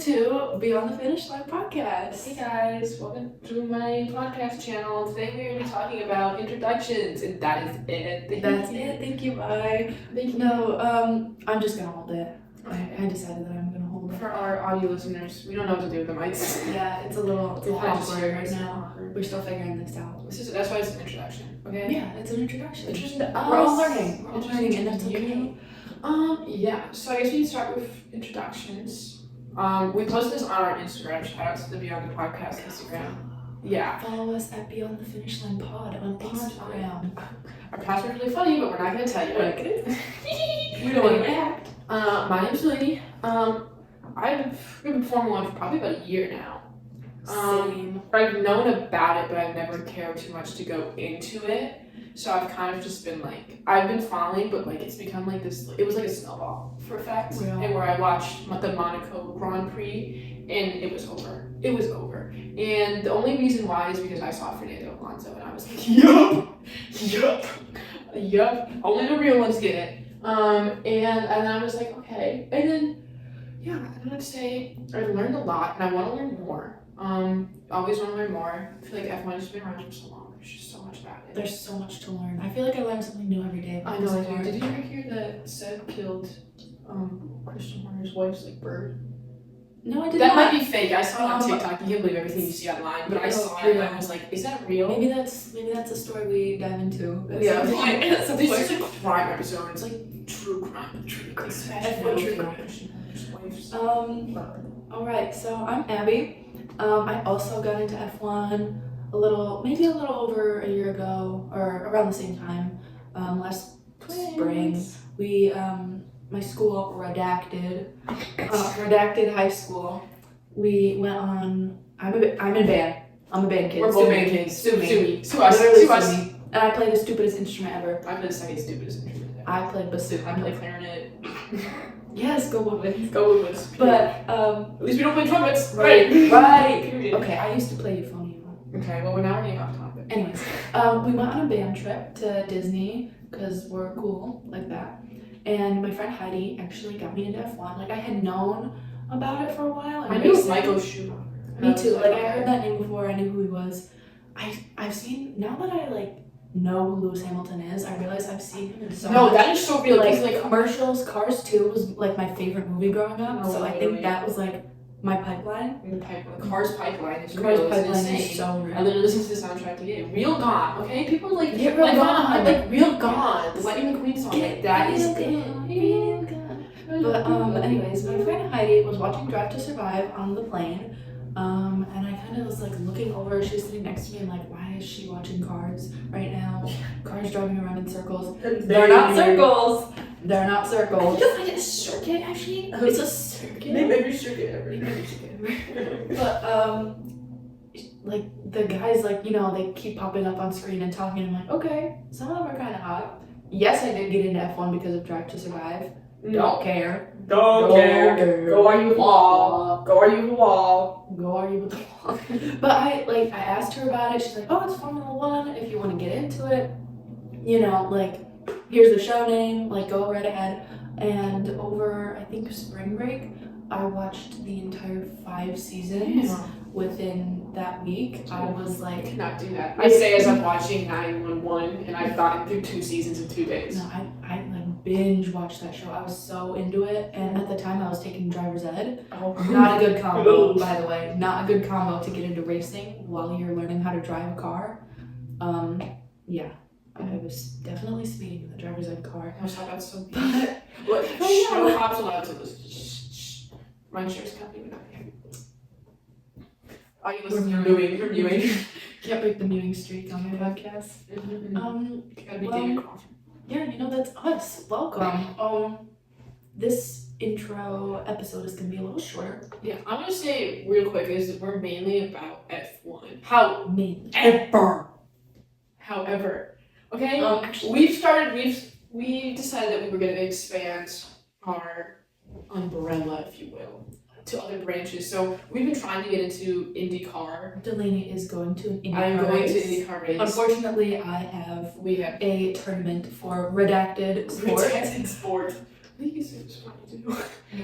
to Beyond the Finish Line podcast. Hey guys, welcome to my podcast channel. Today we're going to be talking about introductions, and that is it. That's it. Thank you. Bye. Thank you. No, I'm just gonna hold it. I decided that I'm gonna hold it. For our audio listeners, we don't know what to do with the mics. Yeah, it's a little awkward right now. Awkward. We're still figuring this out. That's why it's an introduction. Okay. Yeah, it's an introduction. Introduction to We're all us. learning. We're all learning, and that's okay. Yeah. So I guess we can start with introductions. We posted this on our Instagram. Shout out to the Beyond the Podcast Instagram. Yeah. Follow us at Beyond the Finish Line Pod on Instagram. Our password's really funny, but we're not gonna tell you. We don't want to react. My name's Delaney. I've been Formula One for probably about a year now. Same. I've known about it, but I've never cared too much to go into it. So I've kind of just been like, I've been following, but like it's become like this. It was like a snowball for effect, Yeah. and where I watched the Monaco Grand Prix, and it was over. It was over, and the only reason why is because I saw Fernando Alonso, and I was like, yup. Only the real ones get it. And I was like, okay, and then yeah, I would say I've learned a lot, and I want to learn more. Always want to learn more. I feel like F1 has been around for so long. There's just so much about it. There's so much to learn. I feel like I learn something new every day. I know. Did you ever hear that Seb killed Christian Horner's wife's like bird? No, I didn't. That might be fake. I saw it on TikTok. You can't believe everything you see online, but I saw it and I was like, is that real? Maybe that's a story we dive into. Yeah. This This is a crime episode. It's like true crime. True crime. F1 true crime. Christian Horner's wife's All right. So I'm Abbie. I also got into F1 maybe a little over a year ago, or around the same time. Last spring, we my school redacted high school. We went on. I'm in band. I'm a band kid. We're both band kids. Sue us. Literally Sue us. me. And I play the stupidest instrument ever. I play the second stupidest instrument. I played bassoon. I play clarinet. Yes, go Woodlands. Go with us. But at least we don't play trumpets. right. Period. Okay, I used to play euphonium. Okay, well now we're getting off topic. Anyways, we went on a band trip to Disney because we're cool like that. And my friend Heidi actually got me into F1. Like I had known about it for a while. I knew it was Michael Schumacher. Me too. Like I heard that name before. I knew who he was. I've seen, now that I like know who Lewis Hamilton is, I realize I've seen him in so No, much, that is so real. like commercials. Cars 2 was like my favorite movie growing up. No, So I literally. think that was like my pipeline. The Cars pipeline is Cars real. It's pipeline insane. is so real. I literally listened to the soundtrack to get it. Real Gone, okay? People like Get Real Gone. like Real Gone. The Lightning McQueen song. Like, that is good. But anyways, my friend Heidi was watching Drive to Survive on the plane, and I kind of was like looking over. She was sitting next to me, and like, why is she watching Cars right now? Cars driving around in circles. They're not circles. They're not circles. You find it a circuit actually? It's a circuit. Maybe circuit ever. But like the guys, like, you know, they keep popping up on screen and talking. I'm like, okay, some of them are kind of hot. Yes, I did get into F1 because of Drive to Survive. Don't care. Don't care. Go argue with the wall. Go argue with the wall. Go argue with the wall. But I asked her about it. She's like, oh, it's Formula One. If you want to get into it, you know, like, here's the show name. Like, go right ahead. And over, I think, spring break, I watched the entire 5 seasons within that week. I was I like, cannot do that. I say as I'm watching 911 and I've gotten through 2 seasons in 2 days. no, I like binge watched that show. I was so into it. And at the time, I was taking driver's ed. Oh, Not a good combo, by the way. Not a good combo to get into racing while you're learning how to drive a car. Yeah, I was definitely speeding in the driver's ed car. I was talking about some. But What? yeah. No cops allowed to listen. Shh. My insurance company would not hear. Are you listening? You're viewing. can't break the mewing streak on my podcast. Gotta be well, David Crawford. Yeah, you know, that's us. Welcome. This intro episode is gonna be a little shorter. Yeah, I'm gonna say real quick is that we're mainly about F1. However, okay, we decided that we were gonna expand our umbrella, if you will, to other branches. So we've been trying to get into IndyCar. Delaney is going to an IndyCar I'm going race. to IndyCar race. Unfortunately, we have a tournament for redacted sport. Redacted sport. Please, it was fun to do.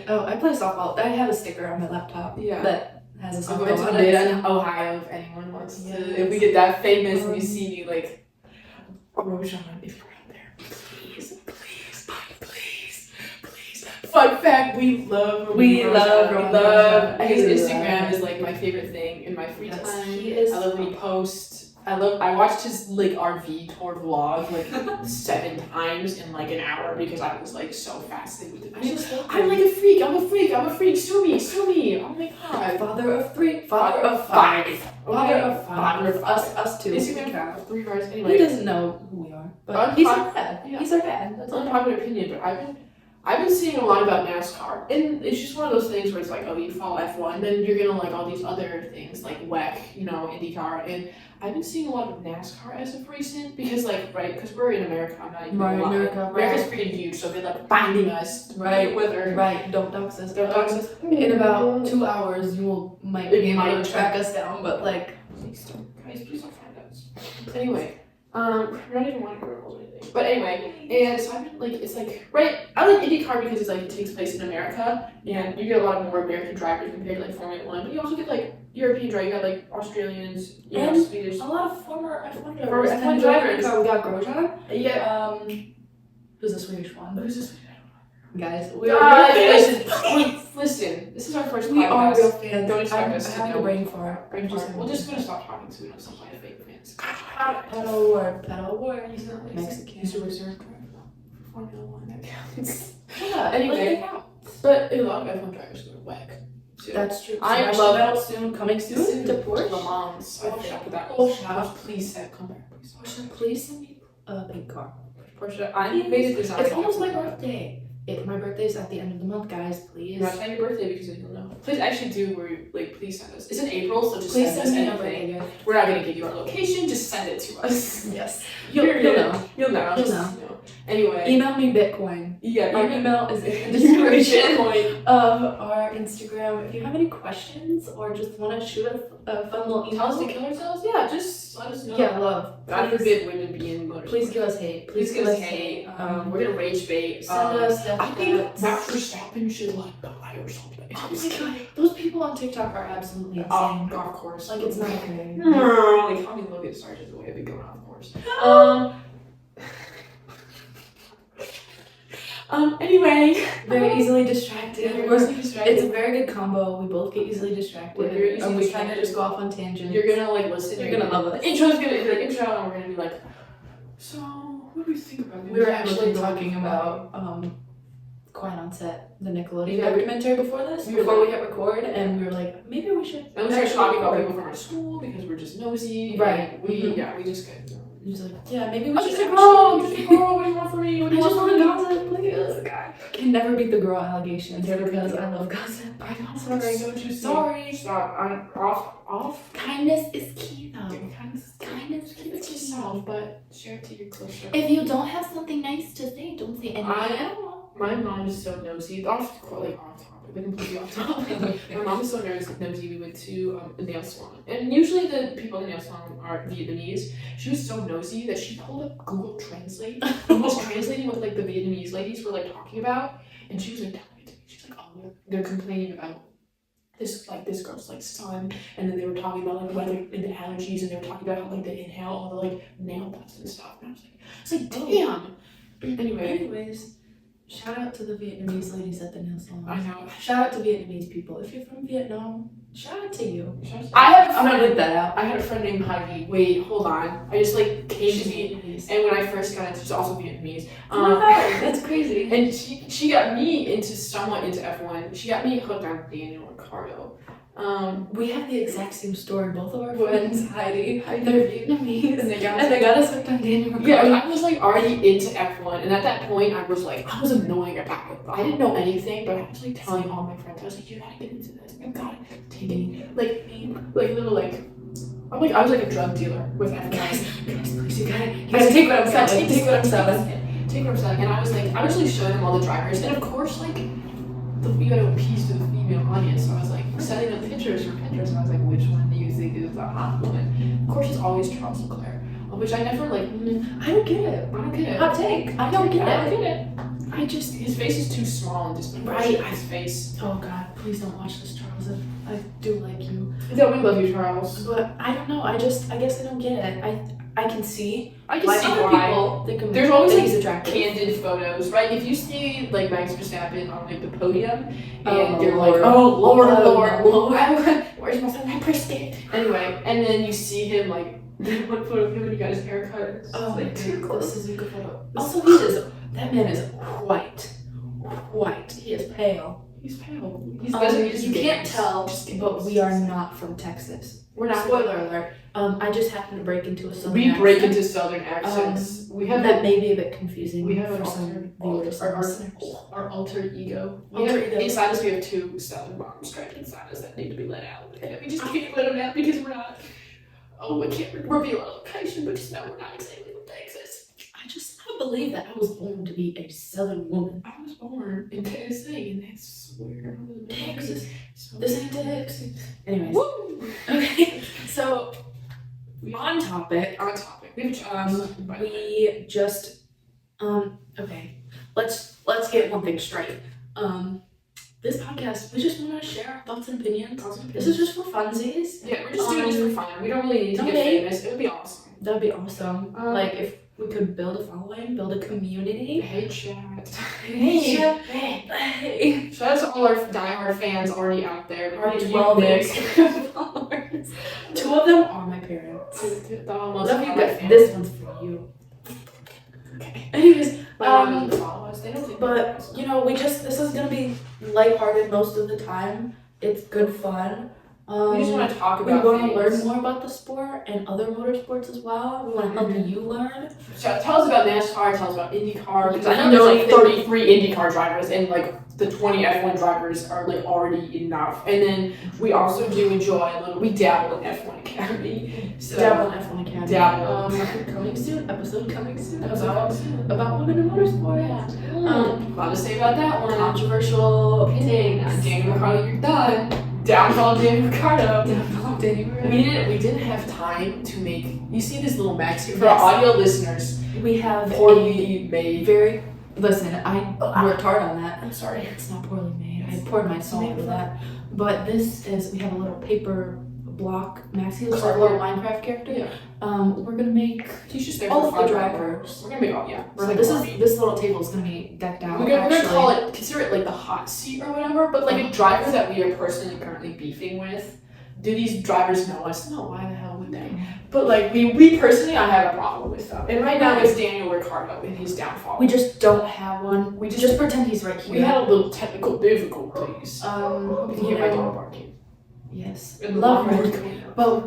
Oh, I play softball. I have a sticker on my laptop Yeah. that has a I'm going softball to on it. Mid Ohio if anyone wants Yes. to. If we get that famous and you see me like, Roshan, if you're out there, please. Fun fact: we love Roshan. his Instagram is like my favorite thing in my free time. He is. I love when he posts. I watched his like RV tour vlog like 7 times in like an hour because I was like so fascinated with it. I'm like a freak. I'm a freak. Sue me. Oh my god. Father of 3. Father of 5. Father of 5. Us 2. Instagram of 3 cars. He Anyway, doesn't know who we are, but he's our dad. Yeah. He's our dad. That's an unpopular opinion, but I've been seeing a lot about NASCAR, and it's just one of those things where it's like, oh, you follow F1, then you're gonna like all these other things like WEC, IndyCar, and I've been seeing a lot of NASCAR as of recent because like, right, because we're in America, I'm not even Right, America's freaking huge, so they're like binding us, Right, whether right. Don't dox us. Don't dox us. In about 2 hours, you might be able to track us down, but like, please don't find us. Anyway, we're not even one girls or anything. But anyway, and so I've been like, it's like, right, I like IndyCar because it's like, it takes place in America, and you get a lot more American drivers compared to like Formula 1, but you also get like European drivers, you got like Australians, and Swedish. a lot of former F1 drivers. Former F1 drivers. We got Grosjean. Yeah. Who's the Swedish one? Who's this? Guys, Listen, this is our first we podcast. are real fans. Don't expect us to have know. a brain fart. We're just gonna stop talking so we don't sound like fake fans. Pedal word. He's not Mexican. He's a reserve driver. Formula 1, that counts. Yeah, Anyway, but a lot of F1 drivers go to WEC. Too. That's true. I Sebastian love Vettel soon coming soon to Porsche. Le Mans. I wish I could that. Porsche. Please come back, please. Porsche, please send me a big car. Porsche. I made a design. It's almost my birthday. My birthday's at the end of the month, guys. Please. Not your birthday because you'll know. Please actually do where like please send us. It's in April, so just Please send send us me a anything. birthday gift. We're not gonna give you our location. Just send it to us. Yes. You'll know. You'll know. Just, Anyway. Email me Bitcoin. Yeah. Our email is in the Email me description Bitcoin. of our Instagram. If you have any questions or just want to shoot a fun little Tell us to email, kill ourselves. Yeah, just let us know. yeah, love. God forbid women be in motorsport. Please give us hate. Please give us hate. We're gonna rage bait. Send us death I think threats. Max Verstappen should like die or something. Oh my god, those people on TikTok are absolutely insane. Of course. Like, it's not okay. Like, call me Logan Sargent the way I've been going off course. Anyway. Very easily distracted. Very easily distracted. It's a very good combo. We both get easily distracted. We're very easily and we kind distracted. of just go off on tangents. You're gonna like listen. You're gonna love us. The intro's gonna be like intro, and we're gonna be like, so what do we think about this? We were actually talking about Quiet on Set, the Nickelodeon documentary before this, before we hit record, and we were like, maybe we should. And we started talking about people from our school because we're just nosy. Right. We just get. He's like, yeah, maybe we I'm should. just a girl. What do you want from me? What do I you just want want from to me? gossip. Look at this guy. Can never beat the girl allegations because I love gossip. I know. Sorry, don't you Sorry. Stop. I'm off. Kindness is key, though. Kindness, keep it to yourself, but share it to your close friends. If you don't have something nice to say, don't say anything at all. My mom is so nosy. Off topic, but completely off topic. My mom is so nosy. We went to a nail salon, and usually the people in the nail salon are Vietnamese. She was so nosy that she pulled up Google Translate and was translating what like the Vietnamese ladies were like talking about, and she was like telling it to me. She's like, oh, they're complaining about this girl's like son, and then they were talking about like weather and the allergies, and they were talking about how like they inhale all the like nail dust and stuff. And I was like, damn. Anyways, shout out to the Vietnamese ladies at the nail salon. I know. Shout out to Vietnamese people. If you're from Vietnam, shout out to you. I'm gonna leave that out. I had a friend named Heidi. Wait, hold on. I just like came to me, Vietnamese. and when I first got into, she's also Vietnamese. Oh my god, that's crazy. And she got me somewhat into F1. She got me hooked on Daniel Ricciardo. We have the exact same story. Both of our friends, Heidi, they're Vietnamese, and they got us hooked on Daniel Ricciardo. Yeah, I was like already into F1, and at that point I was annoying about it. I didn't know anything, but I was like telling all my friends, I was like, you gotta get into this. You gotta take it. Like little like. I was like a drug dealer with F1. Guys, please, you gotta take what I'm selling. Take what I'm selling. Take what I'm selling. And I was really showing them all the drivers, and of course like you gotta appease to the female audience. So I was like sending them pictures for Pinterest, and I was like, which one do you think is the hot one? Of course, it's always Charles Leclerc, which I never like. I don't get it. I don't get it. Hot take. I don't get it. his face is too small and just Right. his face. Oh God, please don't watch this, Charles. I do like you. Yeah, we love you, Charles. But I don't know. I guess I don't get it. I can see. I can why see other why. people think him. There's always he's like attractive. candid photos, right? If you see like Max Verstappen on like the podium, and Oh, you're Lord. like, oh Lord, Oh, Lord, Lord. where's my son? Anyway, and then you see him like one photo of him when he got his hair cut. It's Oh, like too close. this is a good photo. Also, that man is white. White. He is pale. He's pale. You can't tell, but we are not from Texas. We're not. Spoiler alert. I just happened to break into a southern We accent. break into southern accents. We have that may be a bit confusing. We have for some viewers and listeners. our alter ego. Alter ego. Inside us, we have two southern bombs trapped inside us that need to be let out. And we just can't let them out because we're not. Oh, we can't reveal our location, but just know we're not exactly from Texas. I just can't believe that I was born to be a southern woman. I was born in Tennessee, and that's where I was born. Texas. So This ain't Texas. Anyways. Woo! Okay. So on topic. On topic. We have choice, by the way. We just okay. Let's get one thing straight. This podcast, we just want to share our thoughts and opinions. This is just for funsies. Yeah, we're just doing this for fun. We don't really need to get okay. famous. It would be awesome. That'd be awesome. Like if we could build a following, build a community. Hey, chat. Hey. Shout out to all our diehard fans already out there. Our You, 12 Nick. followers. 2 of them are my parents. Almost Love you all guys. my This one's for you. Okay. Anyways, Follow us. They don't think but you know, this is gonna be lighthearted most of the time. It's good fun. we just want to talk We about want to things. learn more about the sport and other motorsports as well. We want to help you learn. So tell us about NASCAR. Tell us about IndyCar. Because I I know know there's like anything. 33 IndyCar drivers, and like the 20 F1 drivers are like already enough. And then we also do enjoy a little. We dabble in F1 Academy. So Dabble in F1 Academy. Dabble. Coming soon. Episode coming soon. About About women in motorsport. a lot to say about that one. Controversial Opinion. takes. Daniel Ricciardo, you're done. Downfall of Daniel Ricciardo. Daniel We didn't have time to make. You see this little max here for our audio listeners. We have Poorly made. very. Listen, I worked hard on that. I'm sorry. It's not poorly made. I poured my salt into that. But we have a little paper block maxi, it's like a little Minecraft character. Yeah. We're gonna make He's just there all for of the fun. drivers. We're gonna make all, yeah. So We're this like this little table is gonna be decked out. we're gonna actually. call it, consider it like the hot seat or whatever, but like a driver that we are personally currently beefing with. Do these drivers know us? No, why the hell would they? But like we personally, I have a problem with them. And right now it's Daniel Ricciardo and his downfall. We just don't have one. We just pretend he's right here. We had a little technical difficulties. hope You can hear my dog barking. Yes. And the Love lawnmower her. going up. But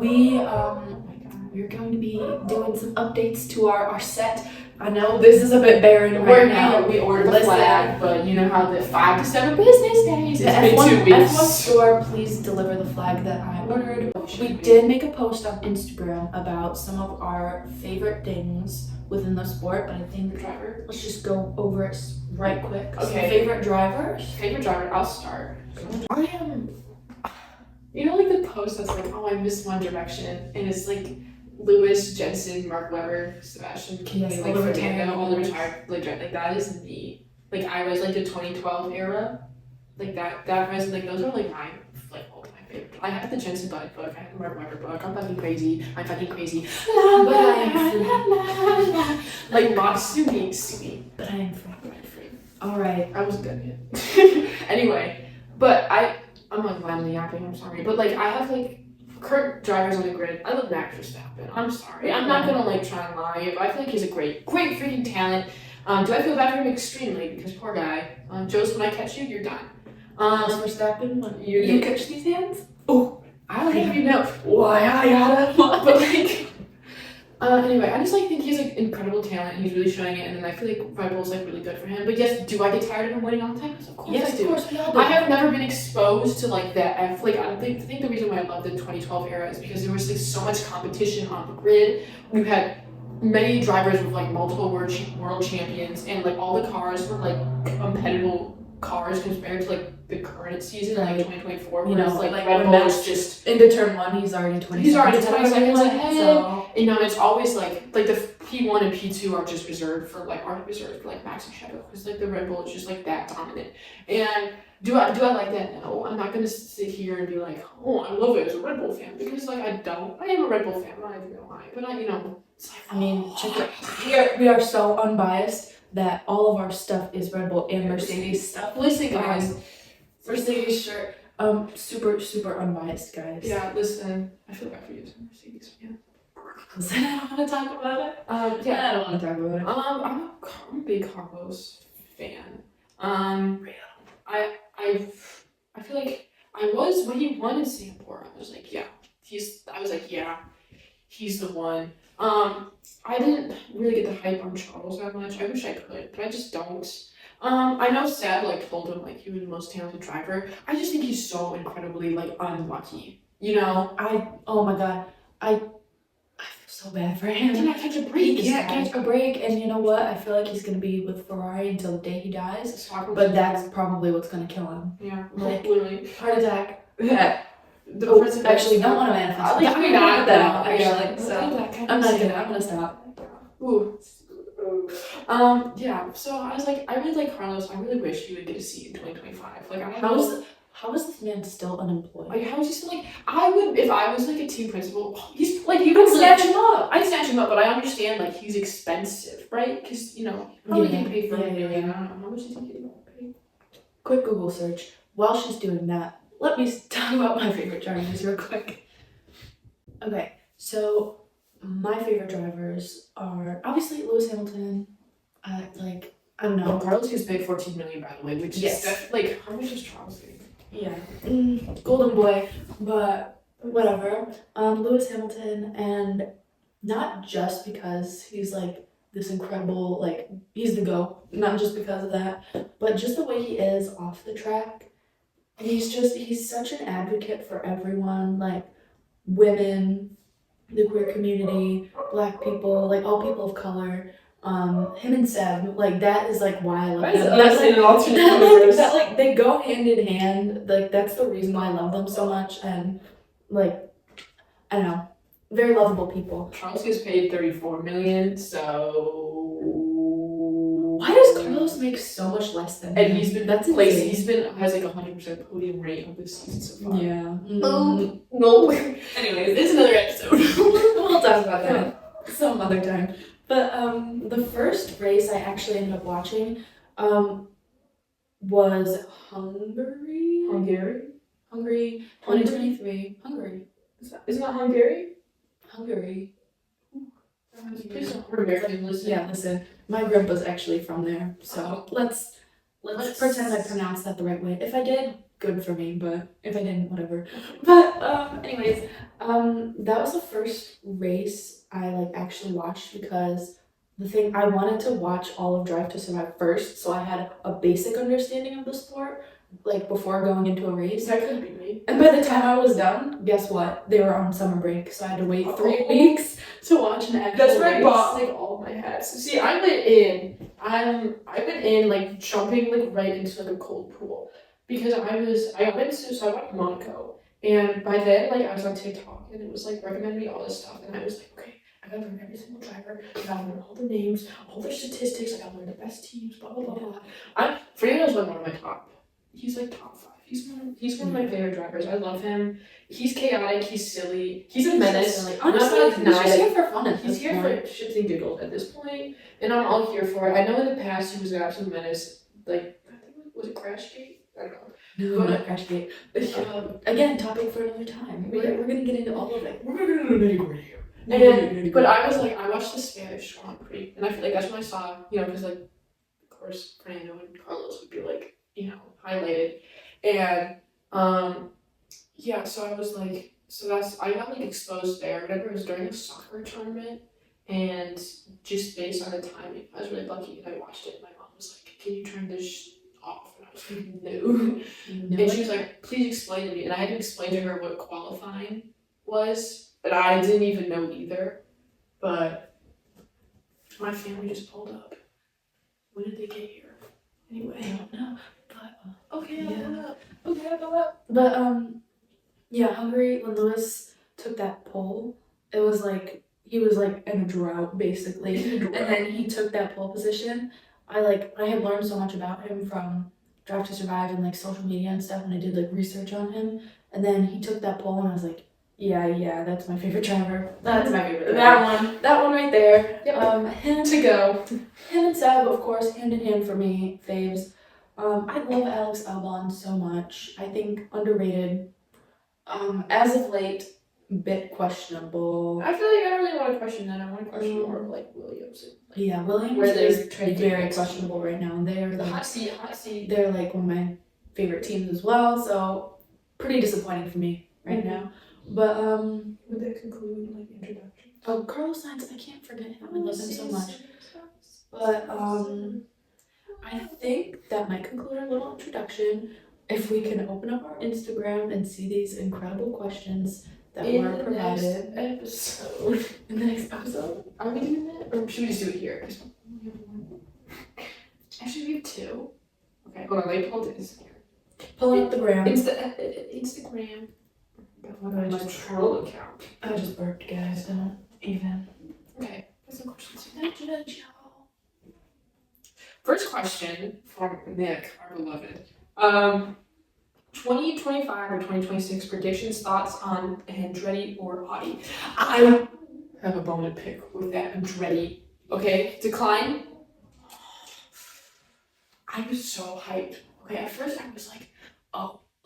we're going to be doing some updates to our set. I know this is a bit barren right now. We ordered the Listen. flag, but you know how the 5 to 7 business days. The It's been 2 weeks. F1 store, please deliver the flag that I ordered. We did make a post on Instagram about some of our favorite things within the sport, but I think Driver. let's just go over it right quick. Some Okay. favorite drivers. Favorite driver, I'll start. I am, you know, like the post that's like, oh, I miss One Direction, and it's like Lewis, Jensen, Mark Webber, Sebastian Kinney, Yes, like all the Fernando, retired all the ones. retired, like that is me. Like I was like the 2012 era, like that was like those are like my like all my favorite. I have the Jensen Button book, I have the Mark Webber book. I'm fucking crazy. But like not sweet. But I am free. All right. I was good yet. Anyway, but I'm like blindly yapping, I'm sorry. But like I have like current drivers on the grid. I love Max Verstappen. I'm sorry. I'm not gonna like try and lie. I feel like he's a great freaking talent. Do I feel bad for him? Extremely, because poor guy. Joseph, when I catch you, you're done. Max Verstappen, when you catch these hands? Oh, I don't even know why I got him. But like anyway, I just like think he's like incredible talent and he's really showing it, and then I feel like Red Bull's like really good for him. But yes, do I get tired of him winning all the time? Of course Yes, I do. of course we all do. I have never been exposed to like that. Like I think the reason why I love the 2012 era is because there was like so much competition on the grid. We've had many drivers with like multiple world champions, and like all the cars were like competitive cars compared to like the current season, like 2024. You know, whereas, like like Red when Bull Max is just into turn one, he's already 20 He's already seconds 20 seconds ahead. ahead. So and it's always like the P1 and P2 are just reserved for like Max and Checo because like the Red Bull is just like that dominant. And do I like that? No, I'm not gonna sit here and be like, oh, I love it as a Red Bull fan because like I don't. I am a Red Bull fan, I'm not even gonna lie, but it's like, I mean, check it. We are so unbiased that all of our stuff is Red Bull and Mercedes stuff. Listen, guys, Mercedes shirt. Super unbiased, guys. Yeah, listen. I feel bad for you, Mercedes. Yeah. Listen, I don't want to talk about it. Yeah, I don't want to talk about it. I'm a big Carlos fan. I feel like I was when he won in Singapore. I was like, yeah, he's the one. I didn't really get the hype on Charles that much. I wish I could, but I just don't. I know Sad like told him like he was the most talented driver. I just think he's so incredibly like unlucky. Oh my god, I feel so bad for him. He cannot catch a break. He can't catch a break, and you know what? I feel like he's gonna be with Ferrari until the day he dies. But that's probably what's gonna kill him. Yeah, like literally heart attack. Yeah. Actually, don't want to manifest. Yeah, I'm not that. Actually, So I'm gonna stop. Ooh. Yeah. So I was like, I really like Carlos. I really wish he would get a seat in 2025. Like, how is this man still unemployed? Like, how is he still like? I would if I was like a team principal. He's like you can snatch him up. I'd snatch him up, but I understand like he's expensive, right? Because probably getting paid for $1 million. I don't know how much he's getting paid. Quick Google search. While she's doing that, let me talk about my favorite drivers real quick. Okay, so my favorite drivers are obviously Lewis Hamilton. I don't know. Carlos gets paid $14 million, by the way, which yes. Is like how much does Charles get? Yeah, golden boy, but whatever. Lewis Hamilton, and not just because he's like this incredible, like he's the GOAT, not just because of that, but just the way he is off the track. He's such an advocate for everyone, like women, the queer community, Black people, like all people of color. Him and Seb, like that is like why I love them. That like they go hand in hand. Like that's the reason why I love them so much, and like I don't know, very lovable people. Charles gets paid $34 million, so why does Carlos make so much less than him? And he's been has like 100% podium rate of this season so far. Yeah. No. Anyways, it's another episode. We'll talk about that some other time. But the first race I actually ended up watching was Hungary 2023. Hungary. Isn't that Hungary? Hungary. Please don't hurt American listen. Yeah, listen. My grandpa's actually from there, so let's pretend I pronounced that the right way. If I did, good for me, but if I didn't, whatever. But anyways, that was the first race I like actually watched because I wanted to watch all of Drive to Survive first, so I had a basic understanding of the sport, like before going into a race. That could be me. And by the time I was done, guess what? They were on summer break, so I had to wait 3 weeks to watch an actual race. That's where I bought like all of my hats. See, I went in like jumping like right into like a cold pool because I went to Monaco, and by then like I was on TikTok and it was like recommending me all this stuff, and I was like, okay, I gotta learn every single driver, I gotta learn all the names, all their statistics, I gotta learn the best teams, blah blah blah blah. Fernando's like one of my top. He's like top 5. He's one of my favorite drivers. I love him. He's chaotic. He's silly. He's a menace. Honestly, he's just here for fun. He's here for shits and giggles at this point, and I'm all here for it. I know in the past he was an absolute menace. Like I think was it Crashgate? I don't know. No, not Crashgate. Again, topic for another time. We're gonna get into all of it. We're gonna do nitty-gritty. But I was like, I watched the Spanish Grand Prix, and I feel like that's when I saw, because like, of course, Fernando and Carlos would be like, highlighted, and yeah, so I was like, I got like exposed there. I remember it was during a soccer tournament, and just based on the timing, I was really lucky and I watched it. And my mom was like, "Can you turn this off?" And I was like, "No." And she was like, "Please explain to me." And I had to explain to her what qualifying was, and I didn't even know either. But my family just pulled up. When did they get here? Anyway, I don't know. But okay, yeah. I'll go up. But yeah, Hungary, when Lewis took that pole, it was like he was like in a drought basically, and then he took that pole position. I had learned so much about him from Drive to Survive and like social media and stuff, and I did like research on him, and then he took that pole, and I was like, yeah, that's my favorite driver. That's my favorite. That one right there. Yep. Him To go. Him and Seb, of course, hand in hand for me, faves. I love Alex Albon so much. I think underrated. As of late, bit questionable. I feel like I don't really want to question that. I want to question more of like Williams. Yeah, Williams Where they're is trading very picks. questionable right now. They're The like, hot seat. they're like one of my favorite teams as well. So pretty disappointing for me right now. But Would that conclude like introduction? oh, Carlos Sainz, I can't forget him. I love him so much. But I think that might conclude our little introduction. If we can open up our Instagram and see these incredible questions that were provided episode. in the next episode. Are we doing that? Or should we just do it here? Actually, we have two. Okay, hold on. Let me pull this here. Pulling up the gram. Instagram. I My troll account. I just burped, guys. Don't even. Okay, here's some questions. First question from Nick, our beloved. 2025 or 2026 predictions, thoughts on Andretti or Audi? I have a bone to pick with that Andretti. Okay, decline. I was so hyped. Okay, at first I was like,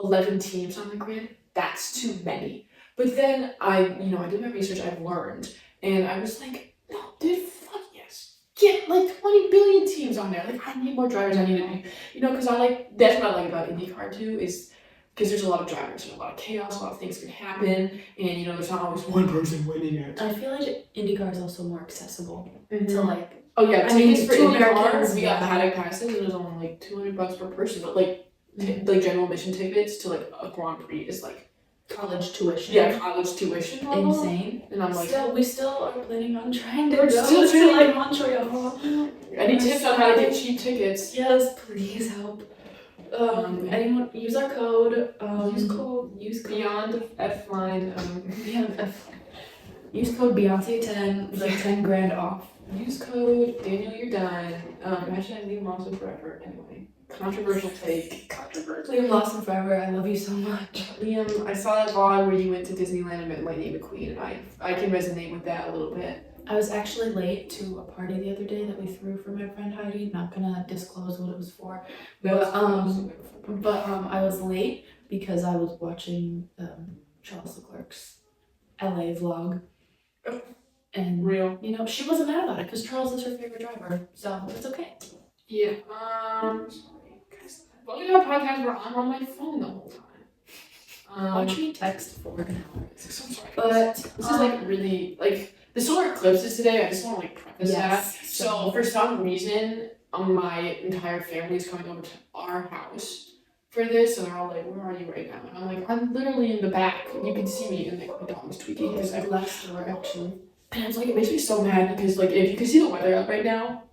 11 teams on the grid, that's too many. But then I did my research, I've learned, and I was like, no, dude, fuck yes. Get like 20 billion teams on there. Like, I need more drivers. I need to, because that's what I like about IndyCar too, is because there's a lot of drivers and a lot of chaos, a lot of things can happen, and there's not always one person winning it. I feel like IndyCar is also more accessible to like. Oh yeah, tickets for two IndyCar, Americans, we got paddock passes, and it was only like $200 per person, but like general admission tickets to like a Grand Prix is like college tuition. Yeah, college tuition level. Insane. And I'm like, we still are planning on trying to We're go still to like trying. Montreal. any tips on how to get cheap tickets? Yes, please help. Anyone use our code. Use code Beyond F line. Use code Beyonce10, like 10 grand off. Use code Daniel You're Dying. Imagine I leave Lawson forever. Anyway, controversial take. Liam Lawson forever. I love you so much. Liam, I saw that vlog where you went to Disneyland and met Lightning McQueen, and I can resonate with that a little bit. I was actually late to a party the other day that we threw for my friend Heidi. Not gonna disclose what it was for. But I was late because I was watching Charles Leclerc's LA vlog. And Real. she wasn't mad about it because Charles is her favorite driver, so it's okay. Yeah. Sorry, guys. Welcome to our podcast where I'm on my phone the whole time. Watch me text for an hour. So sorry. But This is like really like the solar eclipses today. I just want to like preface that. So for some reason, my entire family is coming over to our house for this, and they're all like, "Where are you right now?" And I'm like, "I'm literally in the back. You can see me." And like my dog is tweaking because I last door actually. And it's like it makes me so mad because like if you can see the weather out right now,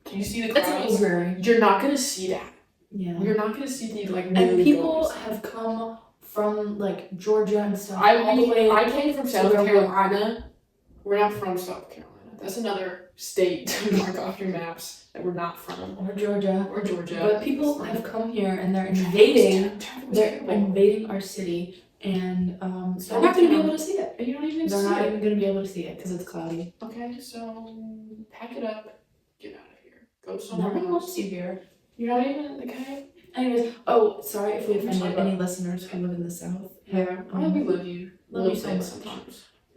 can you see the It's clouds? angry. You're not gonna see that. Yeah. You're not gonna see the like. And people have come from like Georgia and stuff. I came from South where we Carolina. We're not from South Carolina. That's another state to mark off your maps that we're not from. Or Georgia. But people have come here and they're invading. They're invading our city, and they're not going to be able to see it. And you don't even They're see not it. even going to be able to see it because it's cloudy. Okay, so pack it up, get out of here, go somewhere No one else. wants you here. You're not even okay. Anyways, sorry if we offended any listeners who live in the South. Yeah, we love you. Love you so much.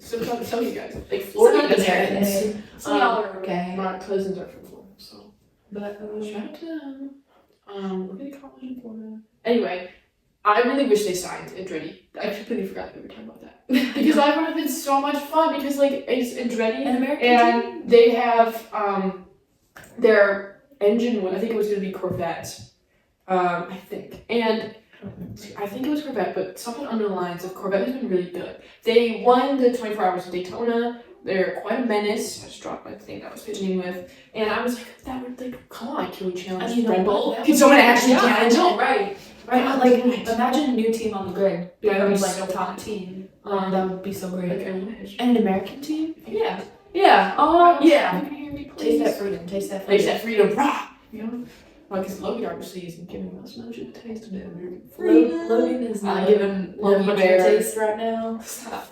Sometimes tell you guys, like Florida Americans. Some of y'all are okay. My cousins are from Florida, so. But Shout out to them. We're gonna college in Florida. Anyway, I really wish they signed Andretti. I completely forgot we were talking about that. Because that would have been so much fun because like it's Andretti an American and team? they have their engine I think it was gonna be Corvette. I think. And I think it was Corvette, but something under the lines of Corvette has been really good. They won the 24 Hours of Daytona. They're quite a menace. I just dropped my thing that I was pitching with. And I was like, that would like, come on, can we challenge Red Bull? Can someone actually challenge it? Right. Like, imagine a new team on the grid. That would be Becomes like so a top fun. team. That would be so great. Like, I wish. And an American team? Yeah. Yeah. Oh, yeah. Taste that freedom. Taste that freedom. Taste that freedom. Rah! You know? Because Logan obviously isn't giving us much of a taste of that American freedom. Logan is not giving much Logan of a Bear taste right now. Stop.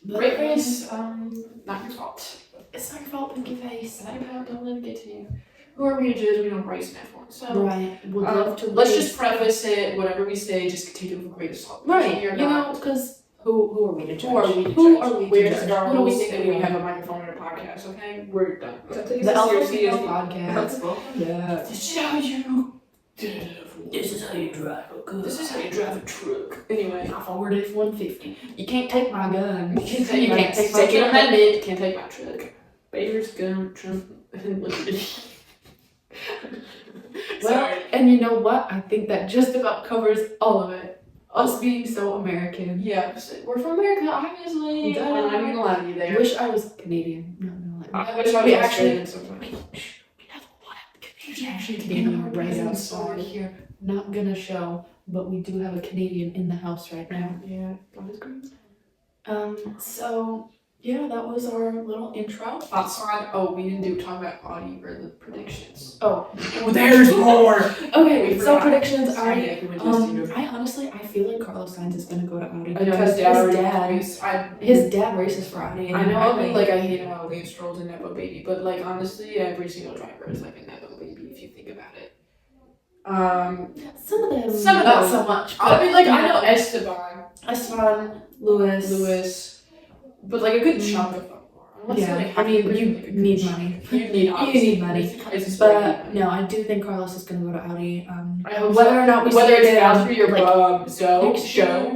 But, Great race. Not your fault. It's not your fault, Pinky Face. Not your fault. Don't let it get to you. Who are we to judge? We don't race in F1. So Right. Would love to. Let's just preface it. Whatever we say, just take it with a grain of salt. Right. You're you not. know, because who are we to judge? Who are we to judge? Who are we to We're judge? just Who do we girls think and we we are? have a microphone and a podcast. Okay, we're done. The Alpha Female podcast. Yeah. This is how you. This is how you drive a car. This is how you drive a truck. Anyway, My Ford F-150. You can't take my gun. you can't take my Second Amendment. Can't take my truck. Bears, gun, Trump, and liberty. Well, and you know what? I think that just about covers all of it. Us being so American. Yeah, we're from America, obviously. Duh. I'm not even gonna lie to you I there. wish I was Canadian. No. I wish I was Australian sometimes. We have a lot of Canadian right outside here. Not gonna show, but we do have a Canadian in the house right now. Yeah, God is great. So yeah, that was our little intro. Outside, we didn't talk about Audi or the predictions. Oh, there's more! Okay, We so forgot. predictions are. Sorry, we went to I honestly feel like Carlos Sainz is gonna go to Audi I know because his dad races for Audi. And I know, I I hate how Lance Stroll's a Nepo baby, but like honestly, every single driver is like a Nepo baby if you think about it. some of them, Some of not them. so much. I mean, like you I know Esteban, Lewis, but like a good chunk of them. Yeah, I mean, you need money. You need money. But But no, I do think Carlos is gonna go to Audi. I hope Whether or not we whether see it's it, Valtteri or like, so next year. I don't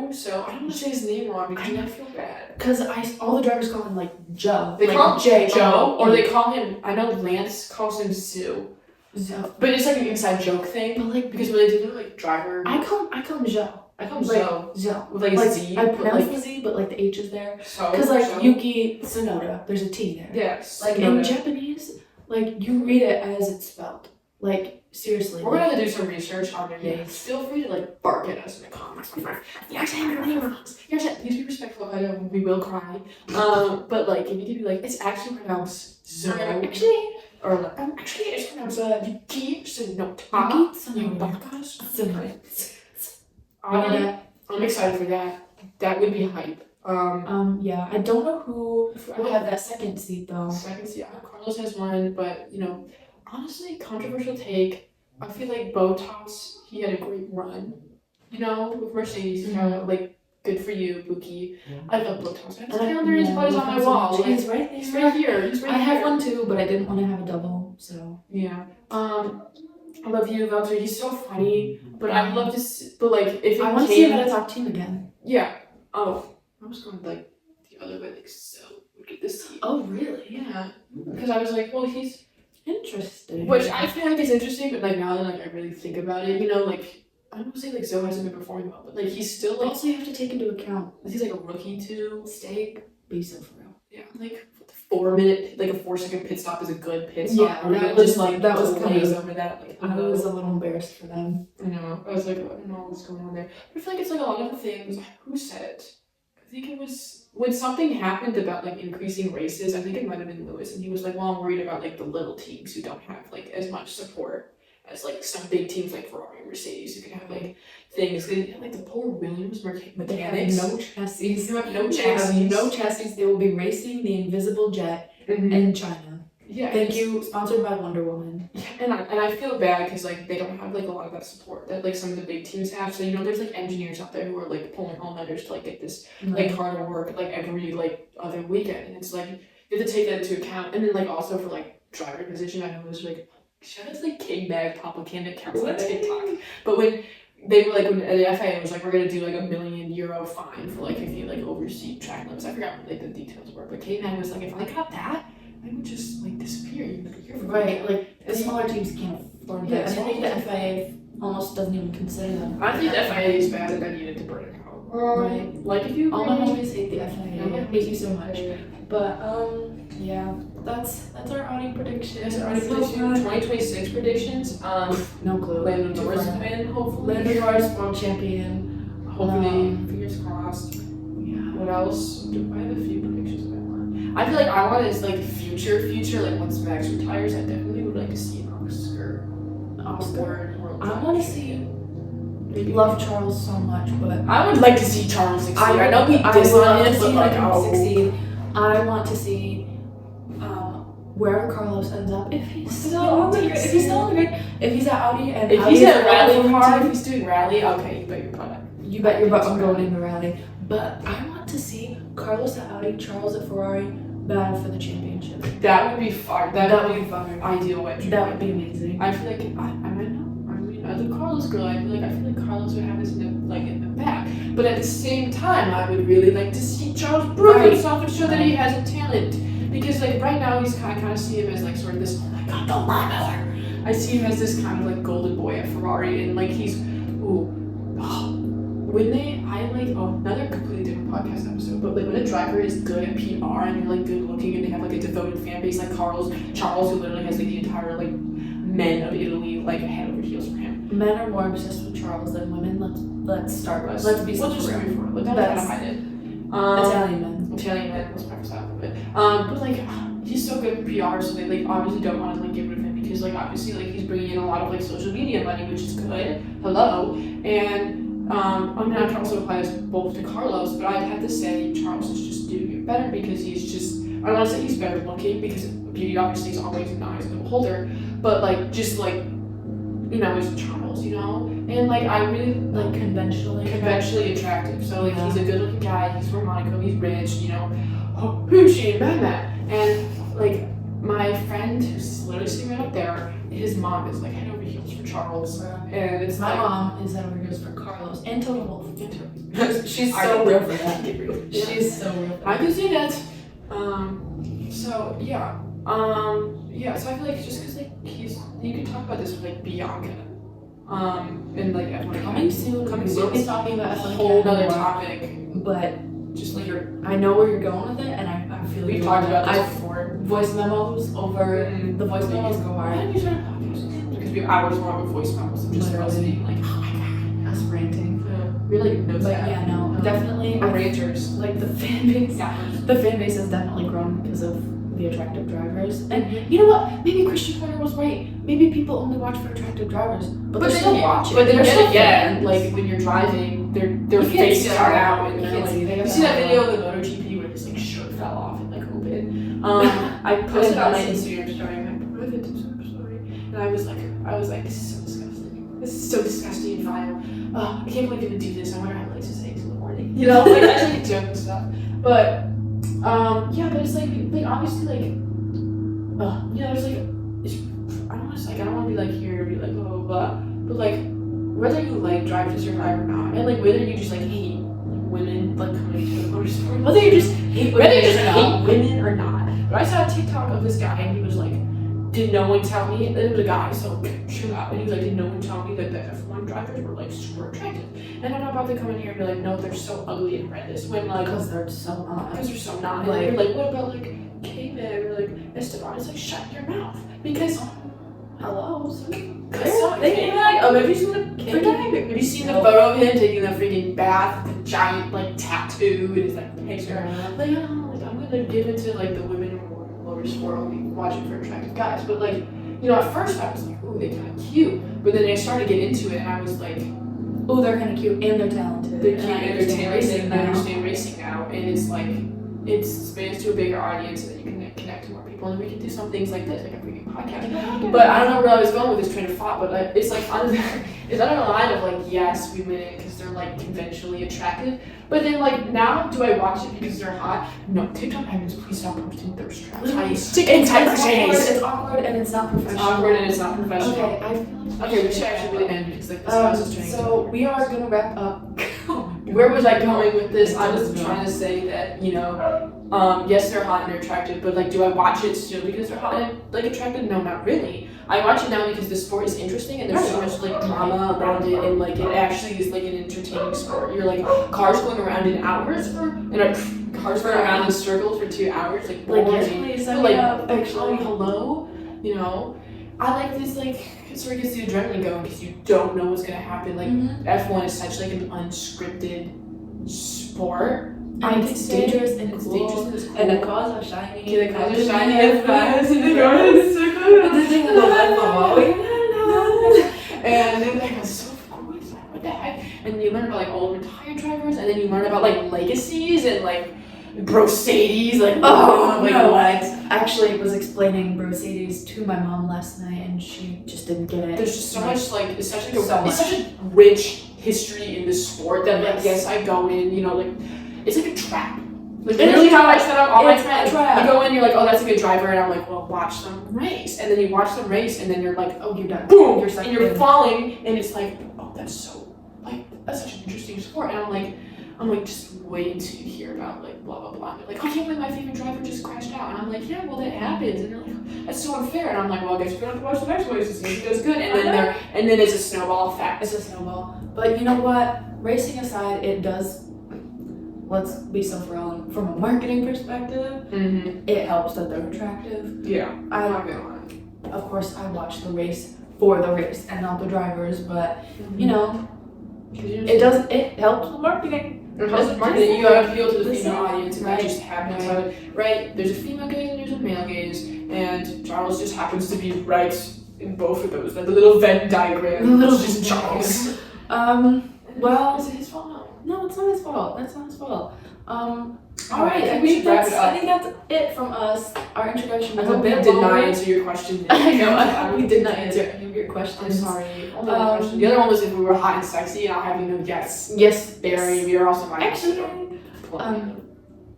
want to say his name wrong because I feel bad. Because all the drivers call him like Joe. They like call him J-O-E. Joe, or they call him. I know Lance calls him Sue, Joe. but it's like an inside joke thing. But like, Because when they do like driver, I call him Joe. I call him like, Joe Joe. with like a Z. I but, pronounce like, the Z, but like the H is there. so Because like so. Yuki Tsunoda, there's a T there. Yes. Like in Japanese, like you read it as it's spelled. Like seriously. We're gonna have to do some research on their names. Feel free to like bark at us in the comments. You're saying your name wrong. Please be respectful. I know we will cry. But like you need to be like it's actually pronounced Zo. Actually, Actually it's pronounced Yuki Tsunoda. Tsunoda. I'm excited for that. That would be hype. Yeah, I don't know who will have that second seat though. Second seat, Carlos has one, but you know, honestly, controversial take. I feel like Bottas, he had a great run. You know, with Mercedes, like good for you, Buki. I love Bottas. I have his calendar, his butt is on my wall. Like, He's right there. he's right here. He's right I have here. one too, but I didn't want to have a double, so. Yeah. I love you, Valtteri. He's so funny, but I'd love to see, but like if I it want to see him came, at a top team again. yeah. Oh, I was going like the other way, like so. Look at this. Oh, really? Yeah. Because I was like, well, he's Interesting. which I feel like is interesting, but like now that like I really think about it, you know, like I don't want to say like Zoe hasn't been performing well, but like he's still like Also, you have to take into account he's like a rookie too. steak, be so for real. Yeah, like 4 minute, like a 4-second pit stop is a good pit stop. Yeah, Or that gonna was- just like that was glaze kind of- over that. Like I was a little embarrassed for them. I know. I was like, I don't know what's going on there. But I feel like it's like a lot of the things. Who said it? I think it was when something happened about like increasing races. I think it might have been Lewis, and he was like, "Well, I'm worried about like the little teams who don't have like as much support as like some big teams like Ferrari and Mercedes who can have like things." Cause like the poor Williams They have mechanics. no chassis. They have no They have chassis. no chassis. They will be racing the invisible jet Mhm. in China. Yeah. Thank you. Sponsored by Wonder Woman. Yeah, and I feel bad because like they don't have like a lot of that support that like some of the big teams have. So you know, there's like engineers out there who are like pulling all nighters to like get this like harder work like every like other weekend, and it's like you have to take that into account. And then like also for like driver position, I know it was like shout out to like King Bag Papa Canada accounts on TikTok. But when they were like when the FIA was like we're gonna do like €1 million fine for like if you like oversee track limits. I forgot what like the details were, but King Bag was like if I got that, I would just like disappear. You're Right, like the smaller teams can't afford Yeah, that. And I think small the FIA almost doesn't even consider them. I think the FIA is bad and I needed to burn it out. Right. Like if you All my homies hate the FIA. Yeah. Hate you so much. But yeah, that's our Audi predictions. Yes, our 2026 predictions. No clue. Lando Too Norris far. win, hopefully. Lando Norris world champion. Hopefully, fingers crossed. Yeah. What else? I have a few predictions of F1. I feel like I want is like future, like once Max retires, I definitely would like to see an Oscar. World I want to see. Love Charles so much, but I would like to see Charles succeed. I know we I diss want on to him, see but like, him succeed. I want to see wherever Carlos ends up. If he's still on the grid, if he's at Audi and if Audi he's at rally car, car, if he's doing rally, okay, you bet your butt. You bet your butt I'm going into rally. But I want to see Carlos at Audi, Charles at Ferrari battle for the championship. That would be fun. That would be fun. Ideal web. That would be amazing. I feel like I might know. I mean, as a Carlos girl, I feel like Carlos would have this in the back. But at the same time, I would really like to see Charles prove himself and show that he has a talent. Because like right now, he's kind of see him as like sort of this. Oh my God, the lawnmower. I see him as this kind of like golden boy at Ferrari, and like he's another completely different podcast episode, but like when a driver is good at PR and they're like good looking and they have like a devoted fan base like Charles who literally has like the entire like men of Italy like head over heels for him. Men are more obsessed with Charles than women. Let's start with. Let's be so real. Let's kind of hide it. Italian men. Let's preface that a little bit. But like he's so good at PR, so they like obviously don't want to like get rid of him because like obviously like he's bringing in a lot of like social media money, which is good. Hello. And I mean, I can also apply this both to Carlos, but I'd have to say Charles is just doing it better because he's just, I don't want to say he's better looking because beauty obviously is always in the eyes of the beholder, but like, just like, you know, it's Charles, you know? And like, I really like conventionally attractive. So like, he's a good looking guy, he's from Monaco, he's rich, you know? Who's she and that? And like, my friend who's literally sitting right up there, his mom is like head over heels for Charles, and it's my like, mom is head over heels for Carlos and Toto Wolff. She's so real for that. She's so real. I can see that. So yeah. So I feel like just because like you can talk about this with like Bianca. And like F1 coming soon. We'll be talking about F1 a whole other topic. But just like I know where you're going with it, and I feel we've talked about this before. Voice memos over the voice memos go hard. Why did you start a podcast? Because we have hours long of voice memos of just us being like, oh my God, us ranting. Really knows but that. Yeah, no, definitely. Our ranters. Like the fan base. Yeah. The fan base has definitely grown because of the attractive drivers. And you know what? Maybe Christian Horner was right. Maybe people only watch for attractive drivers, but they're still watching. But then again, like when you're driving, their faces are out, and they're like. You see that video of the MotoGP where his like shirt fell off and like open? I posted on my Instagram story. I put it Instagram story, and I was like, this is so disgusting. This is so disgusting and vile. I can't believe you would do this. I wonder how Lex is eggs in the morning. You know, like I like a joke and stuff. But but it's like obviously like, there's like, I don't want to be like here and be like blah blah blah. But like, whether you like Drive to Survive or not, and like whether you just like hate women like coming to the motorsport, whether you just hate women or not. But I saw a TikTok of this guy and he was like, did no one tell me? And it was a guy, so chill out. And he was like, did no one tell me that the F1 drivers were like super attractive? And I'm not about to come in here and be like, no, they're so ugly and horrendous. When like, because they're so not. Because they're so not. Like, and like, what about like K-Man or like Esteban? It's like, shut your mouth. Because hello. Have you seen the photo of him taking the freaking bath with the giant like tattoo and his like picture? Like, I'm gonna give it to like the women in motorsport only watching for attractive guys. But like, you know, at first I was like, ooh, they're kind of cute. But then I started to get into it and I was like, oh, they're kind of cute and they're talented. They're cute and they're talented and I understand racing now. And it's like, it expands to a bigger audience so that you can connect to more people and we can do some things like this, like a freaking podcast. But I don't know where I was going with this train of thought, but like, it's like it's under the line of like, yes, we win it because they're like conventionally attractive. But then like now, do I watch it because they're hot? No, TikTok admins, please stop posting thirst traps. It's awkward and it's not professional. It's awkward and it's not professional. Okay, I feel like we should actually really end because like this house is turning. So we are gonna wrap up. Where was I going with this? I was trying to say that, you know, yes, they're hot and they're attractive, but like, do I watch it still because they're hot and like attractive? No, not really. I watch it now because the sport is interesting and there's so much like drama around it and like it actually is like an entertaining sport. You're like cars going around in hours cars going around in circles for 2 hours, like boring. Actually, hello, you know. I like this, like, it sort of gets the adrenaline going because you don't know what's going to happen. Like, F1 is such, like, an unscripted sport And it's dangerous and it's cool. dangerous and it's cool. And the cars are shiny. Yeah, the cars are and shiny they and have fast, and they flags. go, it's so good. And then they have a red ball. And then like it's so cool. It's like, what the heck? And you learn about like old retired drivers, and then you learn about like legacies and like Brocades, like Oh, like no. what? I actually was explaining Brocades to my mom last night and she just didn't get it. There's just so much like it's such like So it's such a rich history in the sport that like yes I go in, you know, like it's like a trap. Like It is literally a how I trap. set up all my It's a friends. trap. You go in, you're like, oh that's a good driver, and I'm like, well watch them race, and then you watch them race, and then you're like, oh you're done, boom, You're sucked and you're in. falling, and it's like, oh that's so like that's such an interesting sport, and I'm like just waiting to hear about like blah blah blah. And they're like, okay, my favorite driver just crashed out, and I'm like, yeah, well that happens, and they're like, that's so unfair, and I'm like, well I guess we're gonna have to watch the next race to see if he does good, and then it's a snowball effect. It's a snowball. But you know what? Racing aside, it does, let's be self-real, from a marketing perspective, Mm-hmm. it helps that they're attractive. Yeah, I'm I, not gonna lie. of course, I watch the race for the race and not the drivers, but you know, it helps with marketing. It helps with marketing. You gotta appeal to the Listen, female audience, and that right, just happens. right. Right? There's a female gaze and there's a male gaze, and Charles just happens to be right in both of those. Like the little Venn diagram. The little It's just Venn Charles. Well, Is it his fault? no, it's not his fault. That's not his fault. All Alright, right, I think we should wrap it up. I think that's it from us. Our introduction I was a hope we bit did not longer. answer your question. I know. I hope we did not answer any of your I'm questions. sorry. Only one question. The other one was if we were hot and sexy, and I'll have you know, yes, Yes, very. We are also hot. Actually,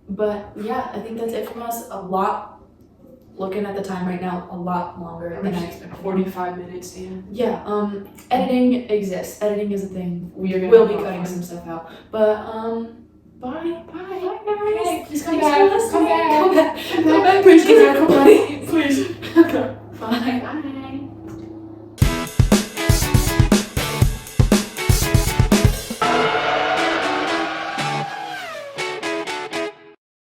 but yeah, I think that's it from us. A lot. Looking at the time right now, a lot longer than I expected. 45 minutes, Dan. Yeah. Editing exists. Editing is a thing. We are gonna We'll be have cutting fun. some stuff out. But bye. Bye guys. Okay, please come Thanks back. for listening. Come back. Come back. Come back. Please come back. Come back. Please. Bye. Bye.